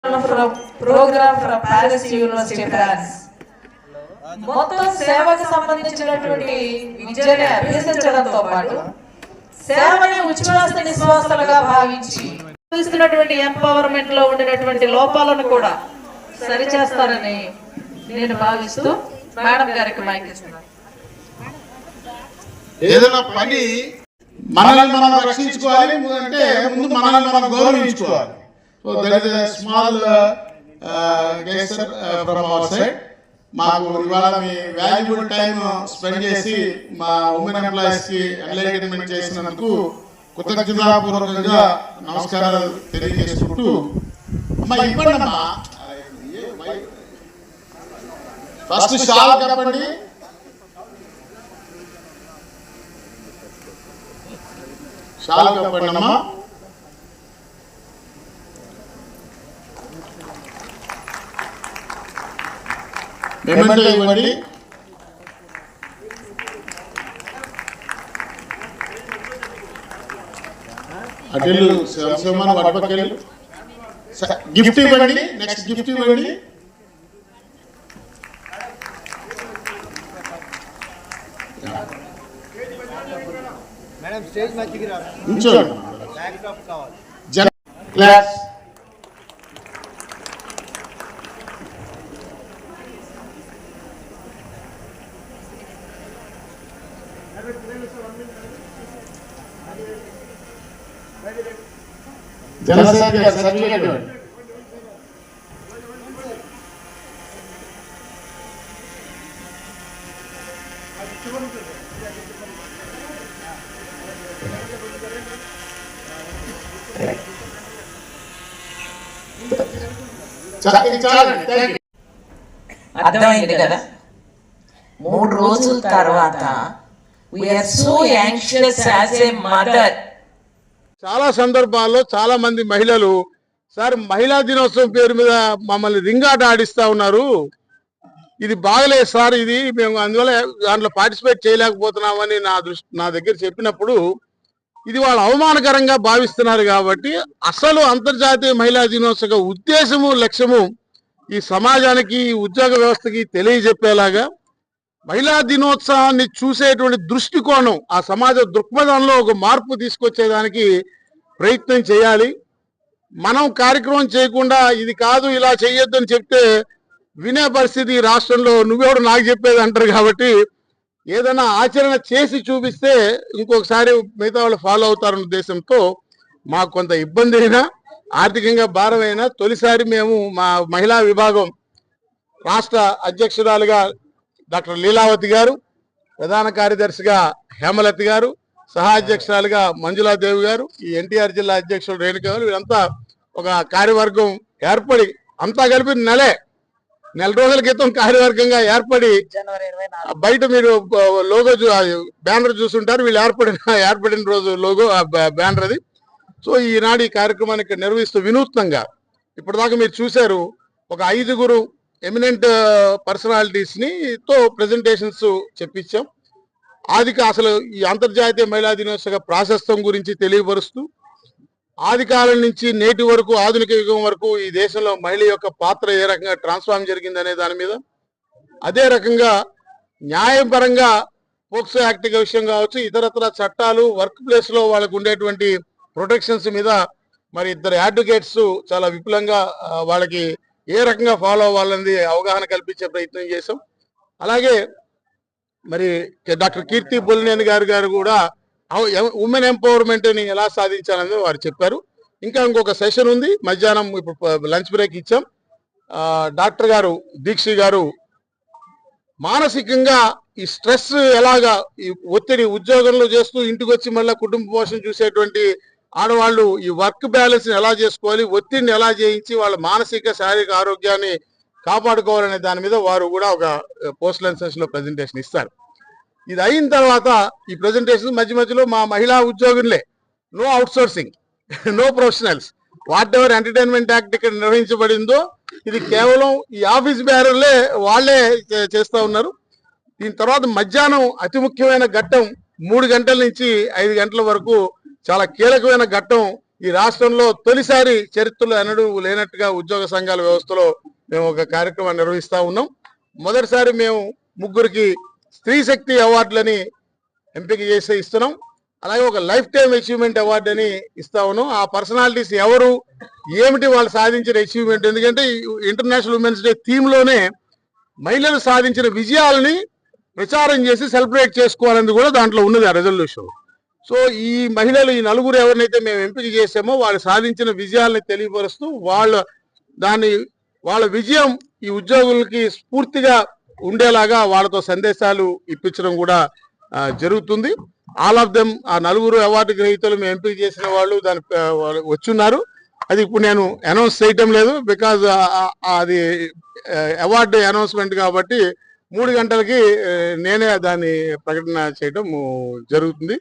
program from Paris University, France. మొత్తం సేవకు సంబంధించినటువంటి విద్యని అభ్యసించడంతో పాటు సేవని ఉచ్ఛ్వాస నిశ్వాసాలుగా భావించి ఇస్తున్నటువంటి ఎంపవర్మెంట్ లో ఉండినటువంటి లోపాలను కూడా సరిచేస్తారని నేను భావిస్తూ మేడం గారికి మైక్ ఇస్తున్నాను. ఏదైనా పని మనల్ని మనం రక్షించుకోవాలి అంటే ముందు మనల్ని మనం గౌరవించుకోవాలి. So that is a small gesture from our side. మాకు ఇవాళ మీ వాల్యుబుల్ టైం స్పెండ్ చేసి మా ఉమెన్ ఎంప్లాయీస్కి ఎన్లైటన్మెంట్ చేసినందుకు కృతజ్ఞతాపూర్వకంగా నమస్కారాలు తెలియజేసుకుంటూ అమ్మా ఇవ్వండమ్మా ఫస్ట్ షాల్ కప్పండి. షాల్ కప్పండి అమ్మా. మెమెంటో ఇవ్వండి. అటెలు శివమాన వడ్పకెళ్ళు గిఫ్ట్ ఇవ్వండి. నెక్స్ట్ గిఫ్ట్ ఇవ్వండి. మేడం స్టేజ్ మధ్యకి రా. ఉంచండి. ల్యాప్టాప్ కావాలి. క్లాస్ జనసేన సర్టిఫికేట్ ఇవ్వండి. అర్థమైంది కదా. 3 రోజుల తర్వాత we are so anxious as a mother. చాలా సందర్భాల్లో చాలా మంది మహిళలు సార్ మహిళా దినోత్సవం పేరు మీద మమ్మల్ని రింగాట ఆడిస్తా ఉన్నారు, ఇది బాగలేదు సార్, ఇది మేము అందువల్ల దాంట్లో పార్టిసిపేట్ చేయలేకపోతున్నామని నా దగ్గర చెప్పినప్పుడు ఇది వాళ్ళు అవమానకరంగా భావిస్తున్నారు. కాబట్టి అసలు అంతర్జాతీయ మహిళా దినోత్సవ ఉద్దేశము లక్ష్యము ఈ సమాజానికి ఉద్యోగ వ్యవస్థకి తెలియజెప్పేలాగా మహిళా దినోత్సవాన్ని చూసేటువంటి దృష్టికోణం ఆ సమాజ దృక్పథంలో ఒక మార్పు తీసుకొచ్చేదానికి ప్రయత్నం చేయాలి. మనం కార్యక్రమం చేయకుండా ఇది కాదు ఇలా చెయ్యొద్దు అని చెప్తే వినే పరిస్థితి రాష్ట్రంలో నువ్వెవడు నాకు చెప్పేది అంటారు. కాబట్టి ఏదైనా ఆచరణ చేసి చూపిస్తే ఇంకొకసారి మిగతా వాళ్ళు ఫాలో అవుతారన్న ఉద్దేశంతో మాకు కొంత ఇబ్బంది అయినా ఆర్థికంగా భారమైనా తొలిసారి మేము మా మహిళా విభాగం రాష్ట్ర అధ్యక్షురాలుగా డాక్టర్ లీలావతి గారు, ప్రధాన కార్యదర్శిగా హేమలతి గారు, సహాధ్యక్షురాలుగా మంజులాదేవి గారు, ఈ ఎన్టీఆర్ జిల్లా అధ్యక్షుడు రేణుక గారు, వీరంతా ఒక కార్యవర్గం ఏర్పడి అంతా కలిపి నెల రోజుల క్రితం కార్యవర్గంగా ఏర్పడి బయట మీరు లోగో బ్యానర్ చూస్తుంటారు. వీళ్ళు ఏర్పడిన రోజు లోగో బ్యానర్ అది. సో ఈనాడు ఈ కార్యక్రమాన్ని ఇక్కడ నిర్వహిస్తూ వినూత్నంగా ఇప్పటిదాకా మీరు చూశారు ఒక 5 ఎమినెంట్ పర్సనాలిటీస్ తో ప్రెజెంటేషన్స్ చెప్పించాం. అసలు ఈ అంతర్జాతీయ మహిళా దినోత్సవ ప్రాశస్త్యం గురించి తెలియపరుస్తూ ఆది కాలం నుంచి నేటి వరకు ఆధునిక యుగం వరకు ఈ దేశంలో మహిళ యొక్క పాత్ర ఏ రకంగా ట్రాన్స్ఫార్మ్ జరిగిందనే దాని మీద, అదే రకంగా న్యాయపరంగా పోక్సో యాక్ట్ విషయం కావచ్చు, ఇతరత్ర చట్టాలు, వర్క్ ప్లేస్ లో వాళ్ళకు ఉండేటువంటి ప్రొటెక్షన్స్ మీద మరి 2 అడ్వకేట్స్ చాలా విపులంగా వాళ్ళకి ఏ రకంగా ఫాలో అవ్వాలన్నది అవగాహన కల్పించే ప్రయత్నం చేశాం. అలాగే మరి డాక్టర్ కీర్తి బొలినేని గారు కూడా ఉమెన్ ఎంపవర్మెంట్ ని ఎలా సాధించాలని వారు చెప్పారు. ఇంకొక సెషన్ ఉంది మధ్యాహ్నం, ఇప్పుడు లంచ్ బ్రేక్ ఇచ్చాం. డాక్టర్ గారు దీక్షి గారు మానసికంగా ఈ స్ట్రెస్ ఎలాగా, ఈ ఒత్తిడి ఉద్యోగంలో చేస్తూ ఇంటికి వచ్చి మళ్ళీ కుటుంబ పోషణ చూసేటువంటి ఆడవాళ్ళు ఈ వర్క్ బ్యాలెన్స్ ఎలా చేసుకోవాలి, ఒత్తిడిని ఎలా చేయించి వాళ్ళ మానసిక శారీరక ఆరోగ్యాన్ని కాపాడుకోవాలనే దాని మీద వారు కూడా ఒక పోస్ట్ లంచ్ సెషన్ లో ప్రెజెంటేషన్ ఇస్తారు. ఇది అయిన తర్వాత ఈ ప్రెజెంటేషన్ మధ్యలో మా మహిళా ఉద్యోగులే, no outsourcing, no professionals, whatever entertainment act ఇక్కడ నిర్వహించబడిందో ఇది కేవలం ఈ ఆఫీస్ బేరర్లే వాళ్ళే చేస్తూ ఉన్నారు. దీని తర్వాత మధ్యాహ్నం అతి ముఖ్యమైన ఘట్టం 3 గంటల నుంచి 5 గంటల వరకు చాలా కీలకమైన ఘట్టం ఈ రాష్ట్రంలో తొలిసారి చరిత్రలో ఎన్నడూ లేనట్టుగా ఉద్యోగ సంఘాల వ్యవస్థలో మేము ఒక కార్యక్రమాన్ని నిర్వహిస్తా ఉన్నాం. మొదటిసారి మేము ముగ్గురికి స్త్రీ శక్తి అవార్డులని ఎంపిక చేసి ఇస్తున్నాం. అలాగే ఒక లైఫ్ టైం అచీవ్మెంట్ అవార్డు అని ఇస్తా ఉన్నాం. ఆ పర్సనాలిటీస్ ఎవరు, ఏమిటి వాళ్ళు సాధించిన అచీవ్మెంట్, ఎందుకంటే ఇంటర్నేషనల్ ఉమెన్స్ డే థీమ్ లోనే మహిళలు సాధించిన విజయాలని ప్రచారం చేసి సెలబ్రేట్ చేసుకోవాలని కూడా దాంట్లో ఉన్నది ఆ రెజల్యూషన్. సో ఈ మహిళలు, ఈ నలుగురు ఎవరినైతే మేము ఎంపిక చేసామో వాళ్ళు సాధించిన విజయాలని తెలియపరుస్తూ వాళ్ళ విజయం ఈ ఉద్యోగులకి స్ఫూర్తిగా ఉండేలాగా వాళ్ళతో సందేశాలు ఇప్పించడం కూడా జరుగుతుంది. ఆల్ ఆఫ్ దెమ్, ఆ నలుగురు అవార్డు గ్రహీతలు మేము ఎంపిక చేసిన వాళ్ళు వాళ్ళు వచ్చున్నారు. అది ఇప్పుడు నేను అనౌన్స్ చేయటం లేదు, బికాజ్ అది అవార్డు అనౌన్స్మెంట్ కాబట్టి 3 గంటలకి నేనే దాన్ని ప్రకటన చేయడం జరుగుతుంది.